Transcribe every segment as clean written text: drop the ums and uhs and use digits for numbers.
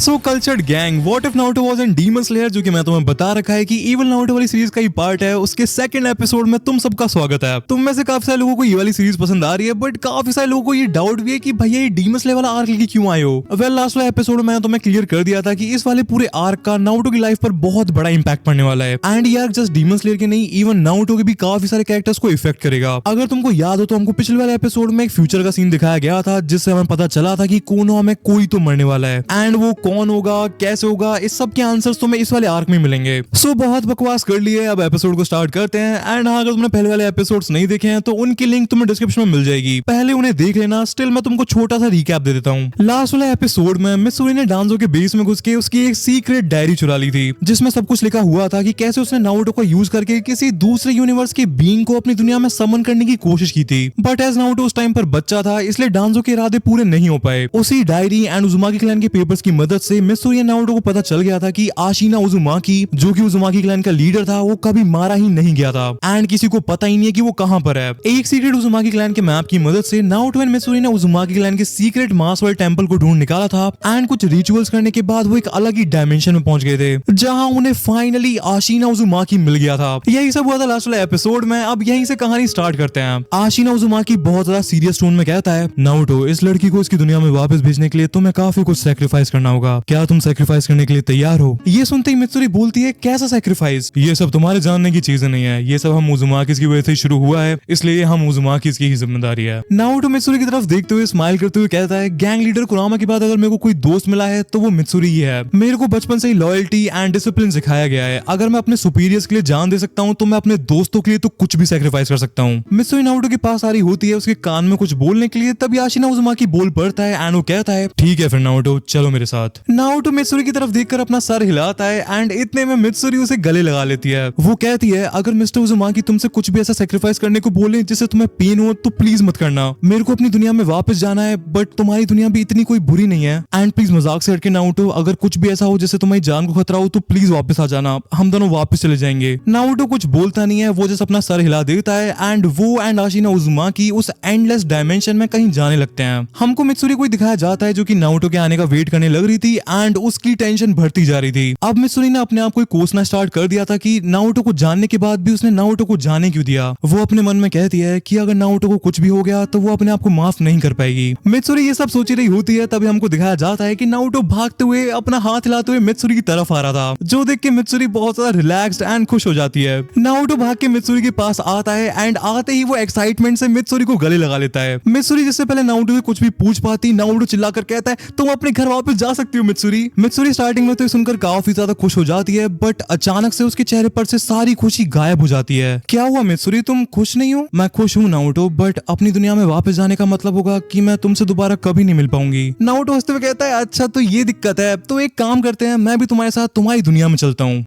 So cultured gang, what if Naruto was an demon slayer, जो कि मैं तुम्हें बता रखा है कि इविल नारुतो वाली सीरीज का ही पार्ट है, उसके सेकंड एपिसोड में तुम सबका स्वागत है। तुम में से काफी सारे लोगों को ये वाली सीरीज पसंद आ रही है, बट काफी सारे लोगों को ये डाउट भी है कि भैया ये डीमन स्लेयर वाला आर्क लेके क्यों आए हो। वेल, लास्ट वाले एपिसोड में तुम्हें क्लियर कर दिया था कि इस वाले पूरे आर्क का नारुतो की लाइफ पर बहुत बड़ा इंपैक्ट पड़ने वाला है। एंड यार जस्ट डीमन स्लेयर के नहीं, इवन नारुतो के भी काफी सारे कैरेक्टर्स को इफेक्ट करेगा। अगर तुमको याद हो तो हमको पिछले वाले एपिसोड में एक फ्यूचर का सीन दिखाया गया था, जिससे हमें पता चला था कि कोनोहा में कोई तो मरने वाला है, एंड वो कौन होगा, कैसे होगा, इस सब के आंसर्स तुम्हें इस वाले आर्क में मिलेंगे। सो बहुत बकवास कर लिए, अब एपिसोड को स्टार्ट करते हैं। एंड हाँ, अगर तुमने पहले वाले एपिसोड्स नहीं देखे हैं तो उनकी लिंक तुम्हें डिस्क्रिप्शन में मिल जाएगी, पहले उन्हें देख लेना। स्टिल मैं तुमको छोटा सा रिकैप दे देता हूँ। लास्ट वाले एपिसोड में मित्सुरी ने डांजो के बेस में घुस के उसकी एक सीक्रेट डायरी चुरा ली थी, जिसमें सब कुछ लिखा हुआ था कि कैसे उसने नारुतो को यूज करके किसी दूसरे यूनिवर्स के बीइंग को अपनी दुनिया में समन करने की कोशिश की थी। बट एज नारुतो उस टाइम पर बच्चा था, इसलिए डांजो के इरादे पूरे नहीं हो पाए। उसी डायरी एंड उजुमाकी क्लैन के पेपर्स की मदद से मित्सुरी और नारुतो को पता चल गया था कि आशिना उजुमाकी, जो कि उजुमाकी क्लैन का लीडर था, वो कभी मारा ही नहीं गया था, एंड किसी को पता ही नहीं है कि वो कहां पर है। एक सीक्रेट उजुमाकी क्लैन के मैप की मदद से नारुतो एंड मित्सुरी ने उजुमाकी क्लैन के सीक्रेट मास वर्ल्ड टेंपल को ढूंढ निकाला था, एंड कुछ रिचुअल्स करने के बाद वो एक अलग ही डायमेंशन में पहुंच गए थे, जहां उन्हें फाइनली आशिना उजुमाकी मिल गया था। यही सब हुआ था लास्ट वाले एपिसोड में। अब यहीं से कहानी स्टार्ट करते हैं। आशिना उजुमाकी बहुत ज्यादा सीरियस टोन में कहता है, नारुतो, इस लड़की को इसकी दुनिया में वापस भेजने के लिए तुम्हें काफी कुछ सैक्रिफाइस करना होगा। क्या तुम सैक्रिफाइस करने के लिए तैयार हो? ये सुनते ही मित्सुरी बोलती है, कैसा सैक्रिफाइस? ये सब तुम्हारे जानने की चीजें नहीं है, ये सब हम उजुमाकी की वजह से शुरू हुआ है, इसलिए हम उजुमाकी की ही जिम्मेदारी है। नारुतो मित्सुरी की तरफ देखते हुए स्माइल करते हुए कहता है, गैंग लीडर कुरामा के बाद अगर मेरे को कोई दोस्त मिला है तो वो मित्सुरी ही है। मेरे को बचपन से ही लॉयल्टी एंड डिसिप्लिन सिखाया गया है। अगर मैं अपने सुपीरियर्स के लिए जान दे सकता हूँ तो मैं अपने दोस्तों के लिए तो कुछ भी सैक्रिफाइस कर सकता हूँ। मित्सुरी नारुतो के पास आ रही होती है उसके कान में कुछ बोलने के लिए, तभी आशिना उजुमाकी बोल पड़ता है एंड वो कहता है, ठीक है फिर नारुतो, चलो मेरे साथ। नारुतो मित्सुरी की तरफ देखकर अपना सर हिलाता है, एंड इतने में मित्सुरी उसे गले लगा लेती है। वो कहती है, अगर मिस्टर उजुमाकी तुमसे कुछ भी ऐसा सैक्रिफाइस करने को बोले जिससे तुम्हें पेन हो तो प्लीज मत करना। मेरे को अपनी दुनिया में वापस जाना है, बट तुम्हारी दुनिया भी इतनी कोई बुरी नहीं है, एंड प्लीज मजाक से हटके नारुतो, अगर कुछ भी ऐसा हो जिससे तुम्हारी जान को खतरा हो तो प्लीज वापस आ जाना, हम दोनों वापस चले जाएंगे। नारुतो कुछ बोलता नहीं है, वो जैसे अपना सर हिला देता है, एंड वो एंड आशिना उजुमाकी उस एंडलेस डायमेंशन में कहीं जाने लगते हैं। हमको मित्सुरी को दिखाया जाता है जो कि नारुतो के आने का वेट करने लग रही थी, एंड उसकी टेंशन बढ़ती जा रही थी। अब मित्सुरी ने अपने आप को कोसना स्टार्ट कर दिया था कि नारुतो को जानने के बाद भी उसने नारुतो को जाने क्यों दिया। वो अपने मन में कहती है कि अगर नारुतो को कुछ भी हो गया तो वो अपने आप को माफ नहीं कर पाएगी। मित्सुरी ये सब सोच रही होती है, तभी हमको दिखाया जाता है कि नारुतो भागते हुए अपना हाथ हिलाते हुए मित्सुरी की तरफ आ रहा था, जो देख के मित्सुरी बहुत ज्यादा रिलैक्स्ड एंड खुश हो जाती है। नारुतो भाग के मित्सुरी के पास आता है, एंड आते ही वो एक्साइटमेंट से मित्सुरी को गले लगा लेता है। मित्सुरी जिससे पहले नारुतो से कुछ भी पूछ पाती, नारुतो चिल्लाकर कहता है, तुम अपने घर वापस जा सकती हो मित्सुरी। मित्सुरी स्टार्टिंग में तो सुनकर काफी ज्यादा खुश हो जाती है, बट अचानक से उसके चेहरे पर से सारी खुशी गायब हो जाती है। क्या हुआ मित्सुरी, तुम खुश नहीं हो? मैं खुश हूँ नारुतो, बट अपनी दुनिया में वापस जाने का मतलब होगा कि मैं तुमसे दोबारा कभी नहीं मिल पाऊंगी। नारुतो हंसते हुए कहता है, अच्छा तो ये दिक्कत है, तो एक काम करते हैं, मैं भी तुम्हारे साथ तुम्हारी दुनिया में चलता हूँ।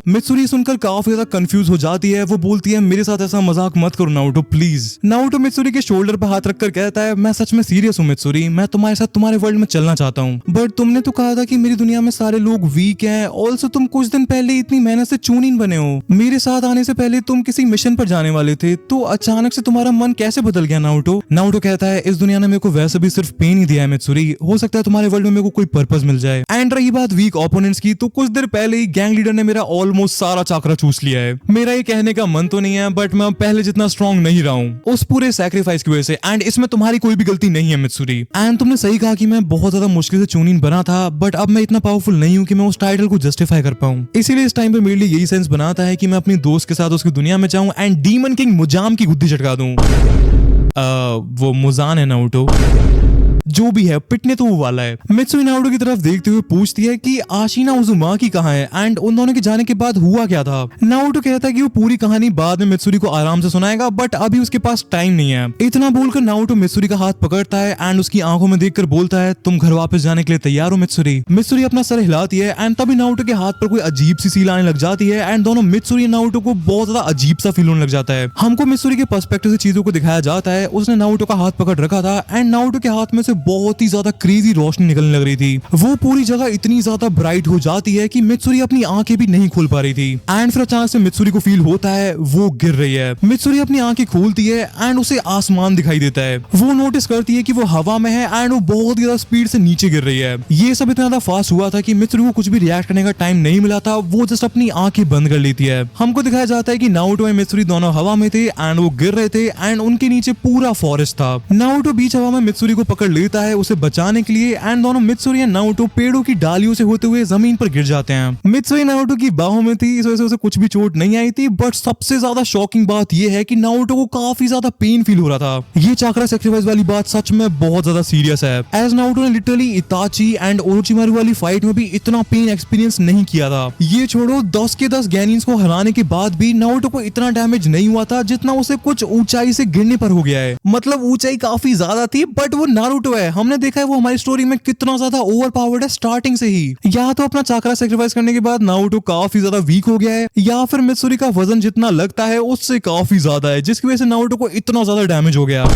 मित्सुरी सुनकर काफी ज्यादा कंफ्यूज हो जाती है। वो बोलती है, मेरे साथ ऐसा मजाक मत करो नारुतो प्लीज। नारुतो मित्सुरी के शोल्डर पर हाथ रखकर कहता है, मैं सच में सीरियस हूँ मित्सुरी, मैं तुम्हारे साथ तुम्हारे वर्ल्ड में चलना चाहता हूँ, बट तुमने तो कहा था कि मेरी दुनिया में सारे लोग वीक हैं। ऑल्सो तुम कुछ दिन पहले इतनी मेहनत से चूनिन बने हो। मेरे साथ आने से पहले तुम किसी मिशन पर जाने वाले थे, तो अचानक से तुम्हारा मन कैसे बदल गया नारुतो? नारुतो कहता है, इस दुनिया ने मेरे को वैसे भी सिर्फ पेन ही दिया है मित्सुरी, हो सकता है तुम्हारे वर्ल्ड में मेरे को कोई पर्पस मिल जाए। एंड रही बात वीक ओपोनेंट्स की, तो कुछ देर पहले ही गैंग लीडर ने मेरा ऑलमोस्ट सारा चाकरा चूस लिया है। मेरा ये कहने का मन तो नहीं है, बट मैं पहले जितना स्ट्रॉन्ग नहीं रहा हूँ उस पूरे सैक्रिफाइस की वजह से, एंड इसमें तुम्हारी कोई भी गलती नहीं है मित्सुरी। एंड तुमने सही कहा कि मैं बहुत ज्यादा मुश्किल से चूनिन बना था, बट अब मैं इतना पावरफुल नहीं हूँ कि मैं उस टाइटल को जस्टिफाई कर पाऊँ। इसीलिए इस टाइम पे मेरे लिए यही सेंस बनाता है कि मैं अपने दोस्त के साथ उसकी दुनिया में जाऊँ एंड डीमन किंग मुजाम की गुद्दी चटका दूं। वो मुजान है नारुतो, जो भी है, पिटने तो वो वाला है। मित्सुरी नारुतो की तरफ देखते हुए पूछती है कि आशिना उजुमाकी कहाँ है, एंड उन दोनों के जाने के बाद हुआ क्या था। नारुतो कहता है कि वो पूरी कहानी बाद में मित्सुरी को आराम से सुनाएगा, बट अभी उसके पास टाइम नहीं है। इतना बोलकर नारुतो मित्सुरी का हाथ पकड़ता है, एंड उसकी आंखों में देखकर बोलता है, तुम घर वापस जाने के लिए तैयार हो मित्सुरी? मित्सुरी अपना सर हिलाती है, एंड तभी नारुतो के हाथ पर कोई अजीब सी सील आने लग जाती है, एंड दोनों मित्सुरी और नारुतो को बहुत ज्यादा अजीब सा फील होने लग जाता है। हमको मित्सुरी के पर्सपेक्टिव से चीजों को दिखाया जाता है। उसने नारुतो का हाथ पकड़ रखा था, एंड नारुतो के हाथ में से बहुत ही ज्यादा क्रेजी रोशनी निकलने लग रही थी। वो पूरी जगह इतनी ज्यादा ब्राइट हो जाती है कि मित्सुरी अपनी आंखें भी नहीं खोल पा रही थी। एंड फिर अचानक से मित्सुरी को फील होता है वो गिर रही है। मित्सुरी अपनी आंखें खोलती है एंड उसे आसमान दिखाई देता है। वो नोटिस करती है कि वो हवा में है एंड वो बहुत ज्यादा स्पीड से नीचे गिर रही है। ये सब इतना ज्यादा फास्ट हुआ था कि मित्सुरी को कुछ भी रिएक्ट करने का टाइम नहीं मिला था। वो जस्ट अपनी आंखें बंद कर लेती है। हमको दिखाया जाता है कि नारुतो और मित्सुरी दोनों हवा में थे एंड वो गिर रहे थे एंड उनके नीचे पूरा फॉरेस्ट था। नारुतो बीच हवा में मित्सुरी को पकड़ लेता है उसे बचाने के लिए एंड दोनों मित्सुरी और नारुतो पेड़ों की डालियों से होते हुए जमीन पर गिर जाते हैं। मित्सुरी नारुतो की बाहों में थी, इस वजह से उसे कुछ भी चोट नहीं आई थी। बट सबसे ज्यादा शॉकिंग बात यह है कि नारुतो को काफी ज्यादा पेन फील हो रहा था। ये चाक्रा सैक्रिफाइस वाली बात सच में बहुत ज्यादा सीरियस है। एज नारुतो ने लिटरली इताची एंड ओरोचिमारू वाली फाइट में भी इतना पेन एक्सपीरियंस नहीं किया था। ये छोड़ो 10 के 10 गैनिन्स को हराने के बाद भी नारुतो को इतना डैमेज नहीं हुआ था जितना उसे कुछ ऊंचाई से गिरने पर हो गया है। मतलब ऊंचाई काफी ज्यादा थी बट वो नारुतो है। हमने देखा है वो हमारी स्टोरी में कितना ज्यादा ओवर पावर्ड है स्टार्टिंग से ही। या तो अपना चाक्रा सैक्रिफाइस करने के बाद नारुतो काफी ज्यादा वीक हो गया है या फिर मित्सुरी का वजन जितना लगता है उससे काफी ज्यादा है, जिसकी वजह से नारुतो को इतना ज्यादा डैमेज हो गया।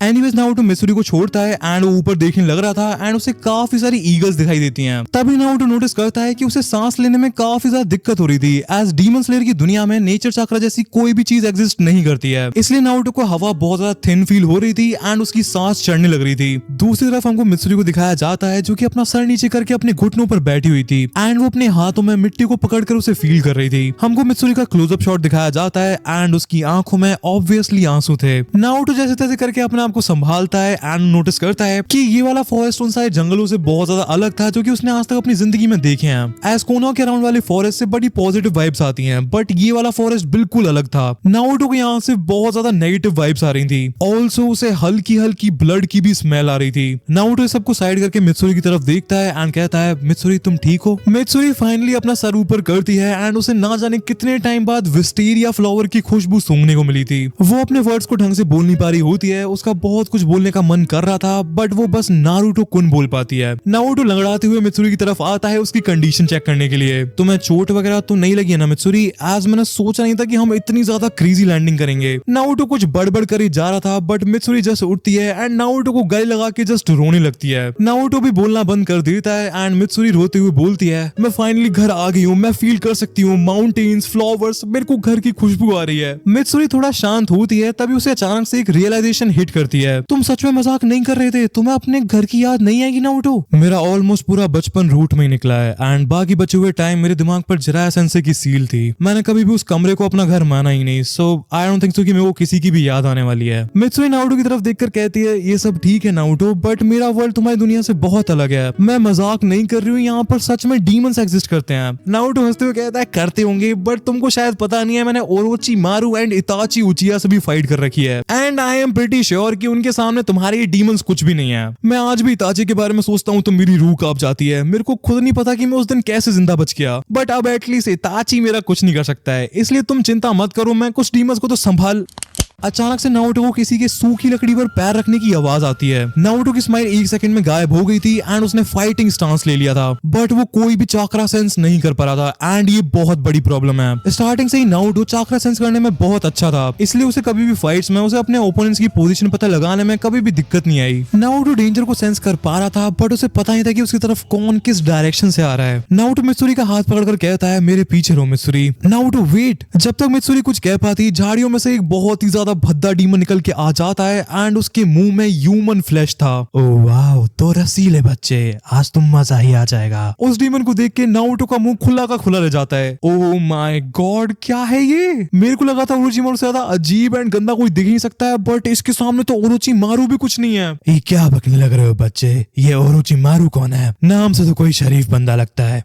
एनीवेज नारुतो मित्सुरी को छोड़ता है एंड वो ऊपर देखने लग रहा था एंड उसे काफी सारी ईगल्स दिखाई देती हैं। तभी नारुतो नोटिस करता है कि उसे सांस लेने में काफी ज्यादा दिक्कत हो रही थी। एज डीमन स्लेयर की दुनिया में नेचर चाक्रा जैसी कोई भी चीज एग्जिस्ट नहीं करती है, इसलिए नारुतो को हवा बहुत ज्यादा थिन फील हो रही थी एंड उसकी सांस चढ़ने लग रही थी। दूसरी तरफ हमको मित्सुरी को दिखाया जाता है जो कि अपना सर नीचे करके अपने घुटनों पर बैठी हुई थी एंड वो अपने हाथों में मिट्टी को पकड़कर उसे फील कर रही थी। हमको मित्सुरी का क्लोजअप शॉट दिखाया जाता है एंड उसकी आंखों में ऑब्वियसली आंसू थे। नारुतो जैसे तैसे करके अपने आप को संभालता है एंड नोटिस करता है कि ये वाला फॉरेस्ट उन सारे जंगलों से बहुत ज्यादा अलग था जो कि उसने आज तक अपनी जिंदगी में देखे हैं। एज कोनो के अराउंड वाले फॉरेस्ट से बड़ी पॉजिटिव वाइब्स आती हैं बट ये वाला फॉरेस्ट बिल्कुल अलग था। नारुतो को यहाँ से बहुत ज्यादा नेगेटिव वाइब्स आ रही थी। ऑल्सो उसे हल्की हल्की ब्लड की भी स्मेल आ रही थी। नारुतो सबको साइड करके मित्सुरी की तरफ देखता है एंड कहता है मित्सुरी तुम ठीक हो? मित्सुरी फाइनली अपना सर ऊपर करती है एंड उसे ना जाने कितने टाइम बाद विस्टेरिया फ्लावर की खुशबू सूंघने को मिली थी। वो अपने वर्ड्स को ढंग से बोल नहीं पा रही होती है, उसका बहुत कुछ बोलने का मन कर रहा था बट वो बस नारुतो कुन बोल पाती है। नारुतो लंगड़ाते हुए मित्सुरी की तरफ आता है उसकी कंडीशन चेक करने के लिए। तुम्हें चोट वगैरह तो नहीं लगी है ना मित्सुरी? आज मैंने सोचा नहीं था कि हम इतनी ज्यादा क्रेजी लैंडिंग करेंगे। नारुतो कुछ बड़बड़ कर ही जा रहा था बट मित्सुरी जस्ट उठती है एंड नारुतो को गले लगा के जस्ट रोने लगती है। नारुतो भी बोलना बंद कर देता है एंड मित्सुरी रोते हुए बोलती है मैं फाइनली घर आ गई हूँ, मैं फील कर सकती हूँ माउंटेन्स, फ्लावर्स, मेरे को घर की खुशबू आ रही है। मित्सुरी थोड़ा शांत होती है तभी उसे अचानक से एक रियलाइजेशन हिट करती है। तुम सच में मजाक नहीं कर रहे थे? तुम्हें अपने घर की याद नहीं आएगी नारुतो? मेरा ऑलमोस्ट पूरा बचपन रूट में ही निकला है एंड बाकी बचे हुए टाइम मेरे दिमाग पर जिराया सेंसे की सील थी। मैंने कभी भी उस कमरे को अपना घर माना ही नहीं, सो आई डोंट थिंक सो कि मेरे को किसी की भी याद आने वाली है। मित्सुरी नारुतो की तरफ देखकर कहती है ये सब ठीक है नारुतो बट मेरा वर्ल्ड तुम्हारी दुनिया से बहुत अलग है। मैं मजाक नहीं कर रही हूँ, यहाँ पर सच में डीमंस एग्जिस्ट करते हैं। नारुतो हंसते हुए कहता है करते होंगे बट तुमको शायद पता नहीं है मैंने ओरोचिमारू एंड इताची उचिया से भी फाइट कर रखी है and I am pretty sure कि उनके सामने तुम्हारे ये डीमंस कुछ भी नहीं है। मैं आज भी इताची के बारे में सोचता हूँ तो मेरी रूह कांप जाती है। मेरे को खुद नहीं पता कि मैं उस दिन कैसे जिंदा बच गया बट अब एटलीस्ट इताची मेरा कुछ नहीं कर सकता है, इसलिए तुम चिंता मत करो, मैं कुछ डीमंस को तो संभाल। अचानक से नारुतो को किसी के सूखी लकड़ी पर पैर रखने की आवाज आती है। नारुतो की स्माइल एक सेकंड में गायब हो गई थी एंड उसने फाइटिंग स्टांस ले लिया था बट वो कोई भी चाक्रा सेंस नहीं कर पा रहा था एंड ये बहुत बड़ी प्रॉब्लम है। स्टार्टिंग से ही नारुतो चाक्रा सेंस करने में बहुत अच्छा था, इसलिए उसे कभी भी फाइट्स में उसे अपने ओपोनेंट्स की पोजीशन पता लगाने में कभी भी दिक्कत नहीं आई। नारुतो डेंजर को सेंस कर पा रहा था बट उसे पता नहीं था कि उसकी तरफ कौन किस डायरेक्शन से आ रहा है। नारुतो मित्सुरी का हाथ पकड़कर कहता है मेरे पीछे रहो मित्सुरी। Naruto wait. जब तक मित्सुरी कुछ कह पाती झाड़ियों में से एक बहुत ही ज्यादा भद्दा डीमन निकल के आ जाता है एंड उसके मुंह में ह्यूमन फ्लैश था। ओह वाओ, तो रसीले बच्चे, आज तुम मजा ही आ जाएगा। उस डीमन को देख के नारुतो का मुंह खुला का खुला रह जाता है। ओह माय गॉड, क्या है ये? मेरे को लगा था ओरोचिमारू से ज्यादा अजीब एंड गंदा कोई दिख नहीं सकता है बट इसके सामने तो ओरोचिमारू भी कुछ नहीं है। ये क्या बकने लग रहे हो बच्चे? ये ओरोचिमारू कौन है? नाम से तो कोई शरीफ बंदा लगता है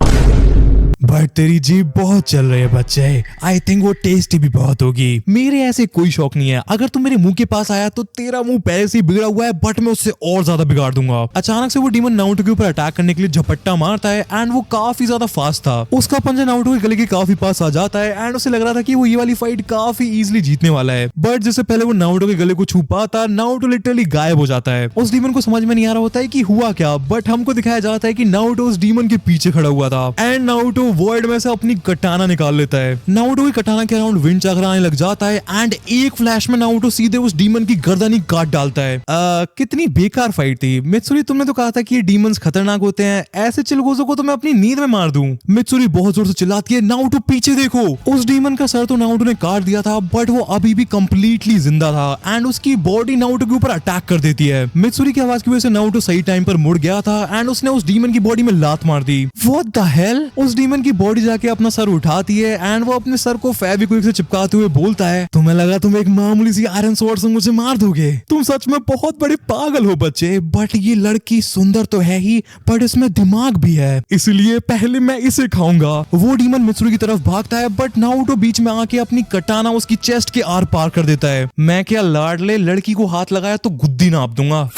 बट तेरी जीभ बहुत चल रही है बच्चे। आई थिंक वो टेस्टी भी बहुत होगी। मेरे ऐसे कोई शौक नहीं है, अगर तुम मेरे मुंह के पास आया तो तेरा मुंह पहले से ही बिगड़ा हुआ है बट मैं उससे और ज्यादा बिगाड़ दूंगा। अचानक से वो डीमन नारुतो के ऊपर अटैक करने के लिए झपट्टा मारता है एंड वो काफी ज्यादा फास्ट था। उसका पंजा नारुतो के गले के काफी पास आ जाता है एंड उसे लग रहा था कि वो ये वाली फाइट काफी इजीली जीतने वाला है बट जिससे पहले वो नारुतो के गले को छू पाता नारुतो लिटरली गायब हो जाता है। उस डीमन को समझ में नहीं आ रहा होता है कि हुआ क्या बट हमको दिखाया जाता है कि नारुतो उस डीमन के पीछे खड़ा हुआ था एंड नारुतो वॉइड में से अपनी कटाना निकाल लेता है। नारुतो की कटाना के अराउंड विंड चक्र आने लग जाता है एंड एक फ्लैश में नारुतो सीधे उस डीमन की गर्दन ही काट डालता है। कितनी बेकार फाइट थी। मित्सुरी तुमने तो कहा था कि ये डीमंस खतरनाक होते हैं, ऐसे चिलगोजो को तो मैं अपनी नींद में मार दूं। मित्सुरी बहुत जोर से चिल्लाती है, नारुतो पीछे देखो। उस डीमन का सर तो नारुतो ने काट दिया था बट वो अभी भी कंप्लीटली जिंदा था एंड उसकी बॉडी नारुतो के ऊपर अटैक कर देती है। मित्सुरी की आवाज की वजह से नारुतो सही टाइम पर मुड़ गया था एंड उसने उस डीमन की बॉडी में लात मार दी। What the hell. उस डीमन की बॉडी जाके अपना सर उठाती है एंड वो अपने सर को फेविक्विक से चिपकाते हुए बोलता है, तुम्हें लगा तुम एक मामूली सी आयरन स्वॉर्ड से मुझे मार दोगे? तुम सच में बहुत बड़े पागल हो बच्चे। बट ये लड़की सुंदर तो है ही बट इसमें दिमाग भी है, इसलिए पहले मैं इसे खाऊंगा। वो डीमन मित्सुरी की तरफ भागता है बट नारुतो बीच में आके अपनी कटाना उसकी चेस्ट के आर पार कर देता है। मैं क्या लाडले लड़की को हाथ लगाया तो गुद्दी नाप दूंगा।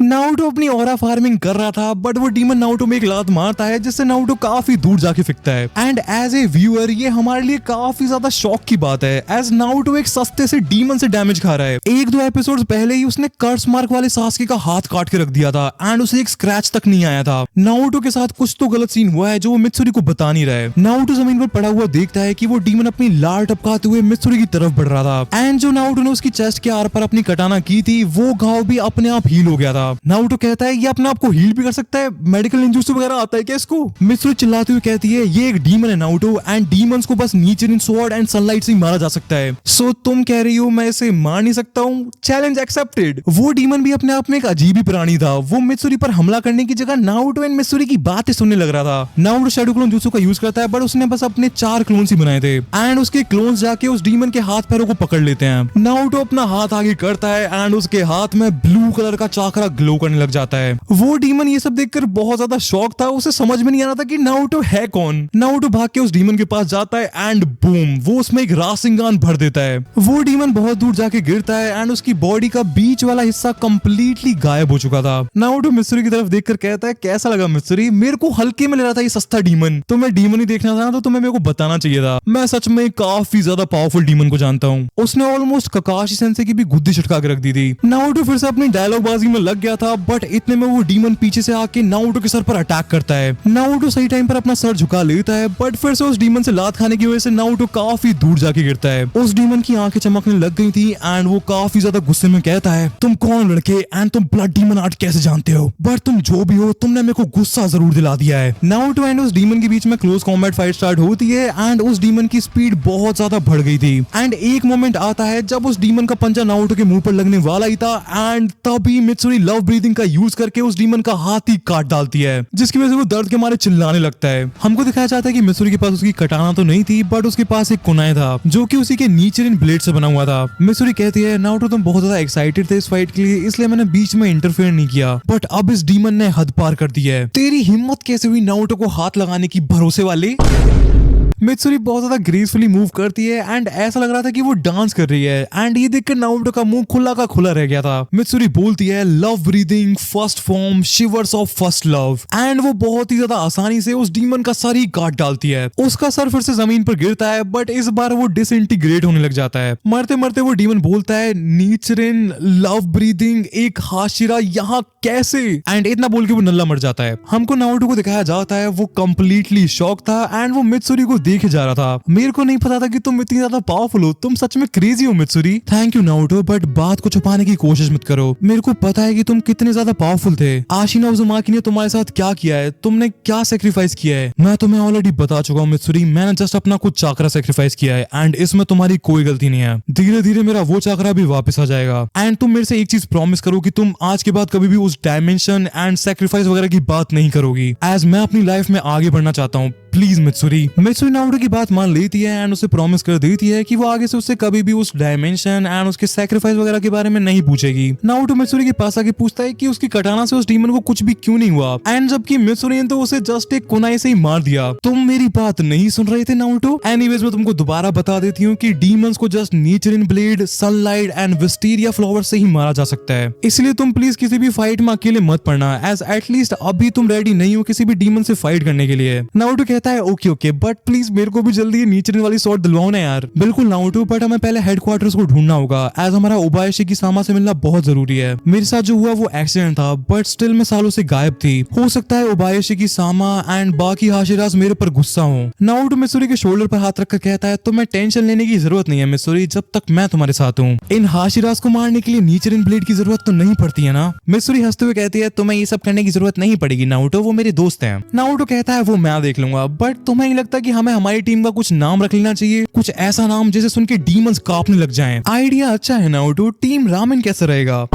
नारुतो अपनी ऑरा फार्मिंग कर रहा था बट वो डीमन नारुतो में एक लात मारता है जिससे नारुतो काफी दूर जाके फेंकता है। एंड एज ए व्यूअर ये हमारे लिए काफी ज्यादा शॉक की बात है एज नारुतो एक सस्ते से डीमन से डैमेज खा रहा है। एक दो एपिसोड्स पहले ही उसने कर्स मार्क वाले सासके का हाथ काट के रख दिया था एंड उसे एक स्क्रैच तक नहीं आया था। नारुतो के साथ कुछ तो गलत सीन हुआ है जो वो मित्सुरी को बता नहीं रहा है। नारुतो जमीन पर पड़ा हुआ देखता है कि वो डीमन अपनी लार टपकाते हुए मित्सुरी की तरफ बढ़ रहा था एंड जो नारुतो ने उसकी चेस्ट के आर पर अपनी कटाना की थी वो घाव भी अपने आप हील हो गया था। नारुतो कहता है ये अपने आप को हील भी कर सकता है, मेडिकल इंजुस्टू वगैरह आता है क्या इसको? मित्सुरी चिल्लाती हुई कहती है ये एक डीमन है नारुतो एंड डीमंस को बस नीचर इन स्वॉर्ड एंड सनलाइट से ही मारा जा सकता है। सो तुम कह रही हो मैं इसे मार नहीं सकता हूँ? Challenge accepted. वो डीमन भी अपने आप में एक अजीब ही प्राणी था। वो मित्सुरी पर हमला करने की जगह नारुतो एंड मित्सुरी की बातें सुनने लग रहा था। नारुतो शैडो क्लोन जुत्सु का यूज करता है बट उसने बस अपने 4 क्लोन्स ही बनाए थे एंड उसके क्लोन्स जाके उस डीमन के हाथ पैरों को पकड़ लेते हैं। नारुतो अपना हाथ आगे करता है एंड उसके हाथ में ब्लू कलर का चाकरा ग्लो करने लग जाता है। वो डीमन ये सब देखकर बहुत ज्यादा शॉक था, उसे समझ में नहीं आ रहा था कि नारुतो है कौन। नारुतो भाग के उस डीमन के पास जाता है एंड बूम वो उसमें एक रासिंगान भर देता है। वो डीमन बहुत दूर जाके गिरता है एंड उसकी बॉडी का बीच वाला हिस्सा कंप्लीटली गायब हो चुका था। नारुतो मित्सुरी की तरफ देखकर कहता है कैसा लगा मित्सुरी? मेरे को हल्के में ले रहा था ये सस्ता डीमन। तुम्हें डीमन ही देखना था ना तो तुम्हें मेरे को बताना चाहिए था। मैं सच में काफी ज्यादा पावरफुल डीमन को जानता हूँ। उसने ऑलमोस्ट ककाशी सेंसे की भी गुद्दी छटका के रख दी थी। नारुतो फिर से अपनी डायलॉग बाजी में लग गया था बट इतने में वो डीमन पीछे से आके नारुतो के सर पर अटैक करता है। नारुतो सही टाइम पर अपना सर झुका लेता है बट फिर से उस डीमन से लात खाने की वजह से नारुतो काफी दूर जाके गिरता है। उस डीमन की आंखें चमकने लग गई थी एंड वो काफी ज्यादा गुस्से में कहता है तुम कौन लड़के एंड तुम ब्लड डीमन आर्ट कैसे जानते हो? बट तुम जो भी हो तुमने मेरे को गुस्सा जरूर दिला दिया है। नारुतो एंड उस डीमन के बीच में क्लोज कॉम्बैट फाइट स्टार्ट होती है एंड उस डीमन की स्पीड बहुत ज्यादा बढ़ गई थी एंड एक मोमेंट आता है जब उस डीमन का पंजा नारुतो के मुंह पर लगने वाला ही था एंड तभी मित्सुरी लव ब्रीदिंग का यूज करके उस डीमन का हाथ ही काट डालती है जिसकी वजह से वो दर्द के मारे चिल्लाने लगता है। हमको दिखाया जाता है कि मित्सुरी के पास उसकी कटाना तो नहीं थी बट उसके पास एक कुनाई था जो कि उसी के नीचे इन ब्लेड से बना हुआ था। मित्सुरी कहती है नारुतो तुम बहुत ज्यादा एक्साइटेड थे इस फाइट के लिए इसलिए मैंने बीच में इंटरफेयर नहीं किया बट अब इस डीमन ने हद पार कर दी है। तेरी हिम्मत कैसे हुई नारुतो को हाथ लगाने की भरोसे वाले? मित्सुरी बहुत ज्यादा ग्रेसफुली मूव करती है एंड ऐसा लग रहा था कि वो डांस कर रही है एंड ये देखकर नारुतो का मुंह खुला का खुला रह गया था। मित्सुरी बोलती है love breathing first form शिवर्स of first love and वो बहुत ही ज्यादा आसानी से उस डीमन का सर ही काट डालती है। उसका सर फिर से जमीन पर गिरता है बट इस बार वो डिसइंटीग्रेट होने लग जाता है। मरते मरते वो डीमन बोलता है नीचरिन लव ब्रीदिंग एक हाशिरा यहाँ कैसे? एंड इतना बोल के वो नल्ला मर जाता है। हमको नारुतो को दिखाया जाता है वो कंप्लीटली शॉक था एंड वो मित्सुरी को देखे जा रहा था। मेरे को नहीं पता था कि तुम इतनी ज्यादा पावरफुल हो, तुम सच में क्रेजी हो Mitsuri. Thank you Naruto but बात को छुपाने की कोशिश मत करो, मेरे को पता है कि तुम कितने ज्यादा पावरफुल थे। आशिना उजुमाकी ने तुम्हारे साथ क्या किया है, तुमने क्या सेक्रीफाइस किया है मैं तुम्हें ऑलरेडी बता चुका हूँ मित्सुरी। मैंने जस्ट अपना कुछ चाकरा सेक्रीफाइस किया है एंड इसमें तुम्हारी कोई गलती नहीं है। धीरे धीरे मेरा वो चाकरा भी वापस आ जाएगा एंड तुम मेरे से एक चीज प्रॉमिस करो कि तुम आज के बाद कभी भी उस डायमेंशन एंड सेक्रीफाइस वगैरह की बात नहीं करोगी एज मैं अपनी लाइफ में आगे बढ़ना चाहता हूँ। Please Mitsuri. मित्सुरी नारुतो की बात मान लेती है एंड उसे प्रॉमिस कर देती है कि वो आगे से उससे कभी भी उस डायमेंशन एंड उसके सैक्रिफाइस वगैरह के बारे में नहीं पूछेगी। नारुतो मित्सुरी के पास आके पूछता है कि उसकी कटाना से उस डीमन को कुछ भी क्यों नहीं हुआ एंड जबकि मित्सुरी ने तो उसे जस्ट एक कुनाई से ही मार दिया। तुम मेरी बात नहीं सुन रहे थे नारुतो? एनीवेज मैं तुमको दोबारा बता देती हूँ कि डीमंस को just Nichirin blade sunlight and wisteria flower से ही मारा जा सकता है। इसलिए तुम प्लीज किसी भी फाइट में अकेले मत पड़ना एज एटलीस्ट अभी तुम रेडी नहीं हो किसी भी डीमन से फाइट करने के लिए। नारुतो कहता कहता है ओके ओके बट प्लीज मेरे को भी जल्दी ये नीचे वाली स्वॉर्ड दिलवाओ ना यार। बिल्कुल नारुतो, बट हमें पहले हेडक्वार्टर्स को ढूंढना होगा एज हमारा ओबायाशी किसामा से मिलना बहुत जरूरी है। मेरे साथ जो हुआ वो एक्सीडेंट था बट स्टिल मैं सालों से गायब थी। हो सकता है ओबायाशी किसामा एंड बाकी हाशिरास मेरे पर गुस्सा हो। नारुतो मित्सुरी के शोल्डर पर हाथ रखकर कहता है तुम्हें टेंशन लेने की जरूरत नहीं है मित्सुरी, जब तक मैं तुम्हारे साथ हूँ। इन हाशिरास को मारने के लिए नीचरिन ब्लेड की जरूरत तो नहीं पड़ती है ना। मित्सुरी हंसते हुए कहती है तुम्हें ये सब करने की जरूरत नहीं पड़ेगी नारुतो, वो मेरे दोस्त हैं। नारुतो कहता है वो मैं देख लूंगा, बट तुम्हें नहीं लगता कि हमें हमारी टीम का कुछ नाम रख लेना चाहिए, कुछ ऐसा नाम जिसे सुन के डीमंस कांपने लग जाएं। आइडिया अच्छा है नारुतो, टीम रामेन कैसा रहेगा?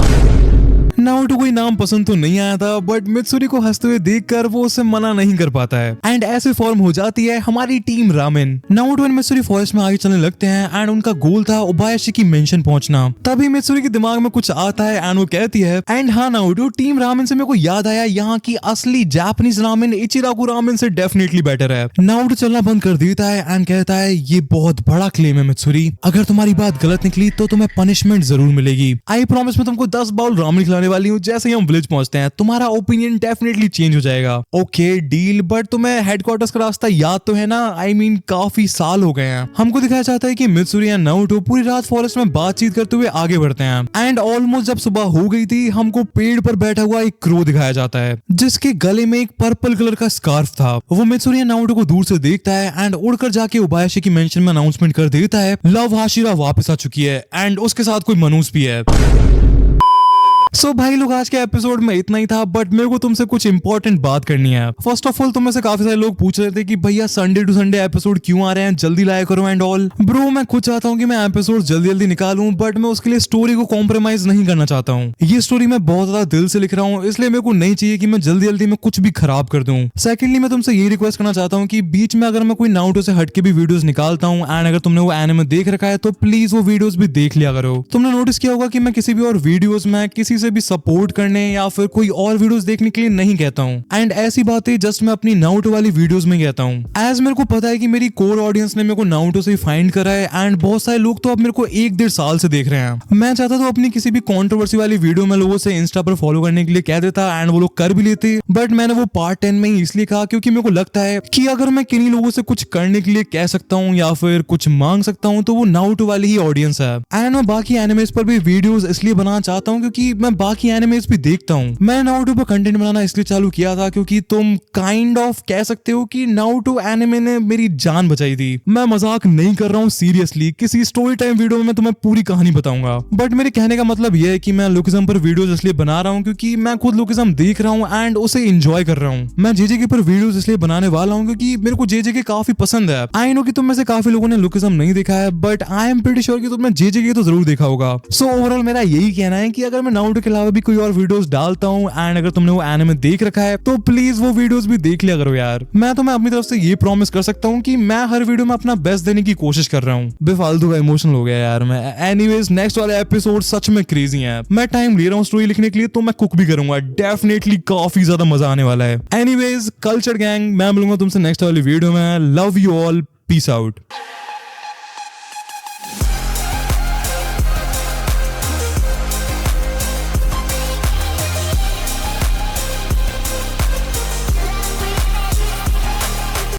नारुतो कोई नाम पसंद तो नहीं आया था बट मित्सुरी को हंसते हुए देखकर वो उसे मना नहीं कर पाता है एंड ऐसे फॉर्म हो जाती है हमारी टीम रामेन। नारुतो और मित्सुरी फॉरेस्ट में आगे चलने लगते हैं एंड उनका गोल था ओबायाशी की मेंशन पहुंचना। तभी मित्सुरी के दिमाग में कुछ आता है एंड वो कहती है एंड हाँ नारुतो, टीम रामेन से मेरे को याद आया यहाँ की असली जापानीज रामेन इचिराकु रामेन से डेफिनेटली बेटर है। नारुतो चलना बंद कर देता है एंड कहता है ये बहुत बड़ा क्लेम है मित्सुरी, अगर तुम्हारी बात गलत निकली तो तुम्हें पनिशमेंट जरूर मिलेगी। आई प्रॉमिस मैं तुमको 10 बाउल रामेन खिलाने वाली हूँ जैसे ही हम विलेज पहुंचते हैं, तुम्हारा ओपिनियन डेफिनेटली चेंज हो जाएगा। ओके डील, बट तुम्हें हेडक्वार्टर्स का रास्ता याद तो है ना? आई मीन काफी साल हो गए हैं। हमको दिखाया जाता है कि मित्सुरी एंड नारुतो पूरी रात फॉरेस्ट में बातचीत करते हुए आगे बढ़ते हैं एंड ऑलमोस्ट जब सुबह हो गई थी हमको पेड़ पर बैठा हुआ एक क्रो दिखाया जाता है जिसके गले में एक पर्पल कलर का स्कार्फ था। वो मित्सुरी एंड नारुतो को दूर से देखता है एंड उड़कर जाके ओबायाशी की मेंशन में अनाउंसमेंट कर देता है लव हाशिरा वापस आ चुकी है एंड उसके साथ कोई मनुष्य भी है। सो भाई लोग आज के एपिसोड में इतना ही था बट मेरे को तुमसे कुछ इंपॉर्टेंट बात करनी है। फर्स्ट ऑफ ऑल तुम में से काफी सारे लोग पूछ रहे थे कि भैया संडे टू संडे एपिसोड क्यों आ रहे हैं, जल्दी लाया करो एंड ऑल। ब्रो मैं खुद चाहता हूँ कि मैं एपिसोड जल्दी जल्दी निकालूं बट मैं उसके लिए स्टोरी को कॉम्प्रोमाइज नहीं करना चाहता हूँ। ये स्टोरी मैं बहुत ज्यादा दिल से लिख रहा हूँ इसलिए मेरे को नहीं चाहिए कि मैं जल्दी जल्दी में कुछ भी खराब कर दूं। सेकेंडली मैं तुमसे ये रिक्वेस्ट करना चाहता हूँ कि बीच में अगर मैं कोई नारुतो से हटके भी वीडियोस निकालता हूँ एंड अगर तुमने वो एनिमे देख रखा है तो प्लीज वो वीडियोस भी देख लिया करो। तुमने नोटिस किया होगा कि मैं किसी भी और वीडियोस में किसी से भी सपोर्ट करने या फिर कोई और वीडियोस देखने के लिए नहीं कहता हूं एंड ऐसी बातें जस्ट मैं अपनी नारुतो वाली वीडियोस में कहता हूं। एज मेरे को पता है कि मेरी कोर ऑडियंस ने मेरे को नारुतो से फाइंड करा है एंड बहुत सारे लोग तो अब मेरे को 1-1.5 साल से देख रहे हैं। मैं चाहता था अपनी किसी भी कंट्रोवर्सी वाली वीडियो में लोगों से इंस्टा पर फॉलो करने के लिए कह देता एंड वो लोग कर भी लेते बट मैंने वो पार्ट 10 में ही इसलिए कहा क्योंकि मेरे को लगता है कि अगर मैं किन्हीं लोगों से कुछ करने के लिए कह सकता हूँ या फिर कुछ मांग सकता हूँ तो वो नारुतो वाली ही ऑडियंस है एंड मैं बाकी एनिमेस पर भी वीडियोस इसलिए बनाना चाहता हूँ क्योंकि मैं बाकी एनिमेस भी देखता हूँ। मैं नारुतो पर कंटेंट बनाना इसलिए चालू किया था क्योंकि तुम काइंड ऑफ कह सकते हो कि नारुतो एनिमे ने मेरी जान बचाई थी। मैं मजाक नहीं कर रहा हूँ, सीरियसली किसी स्टोरी टाइम वीडियो में मैं तुम्हें पूरी कहानी बताऊंगा बट मेरे कहने का मतलब यह है कि मैं लुकिज्म पर वीडियोस इसलिए बना रहा हूँ क्योंकि मैं खुद लुकिज्म देख रहा हूँ एंड उसे एंजॉय कर रहा हूँ। मैं जेजेके पर वीडियोस इसलिए बनाने वाला हूँ क्योंकि मेरे को जेजेके काफी पसंद है। आई नो कि तुम में से काफी लोगों ने लुकिज्म नहीं देखा है but I am pretty sure कि तुमने जेजेके तो जरूर देखा होगा। सो ओवरऑल मेरा यही कहना है कि अगर मैं नारुतो के अलावा भी कोई और वीडियोस डालता हूँ एंड अगर तुमने वो एनिमे देख रखा है तो प्लीज वो वीडियोस भी देख लिया करो यार। मैं तो मैं अपनी तरफ से ये प्रॉमिस कर सकता हूँ कि मैं हर वीडियो में अपना बेस्ट देने की कोशिश कर रहा हूँ। बेफालतू का इमोशनल हो गया यार मैं। एनीवेज नेक्स्ट वाले एपिसोड सच में क्रेजी है। मैं टाइम ले रहा हूँ स्टोरी लिखने के लिए तो मैं कुक भी करूंगा, डेफिनेटली काफी ज्यादा मजा आने वाला है। एनीवेज कल्चर गैंग, मैं मिलूंगा तुमसे नेक्स्ट वाली वीडियो में। Love you all, peace out.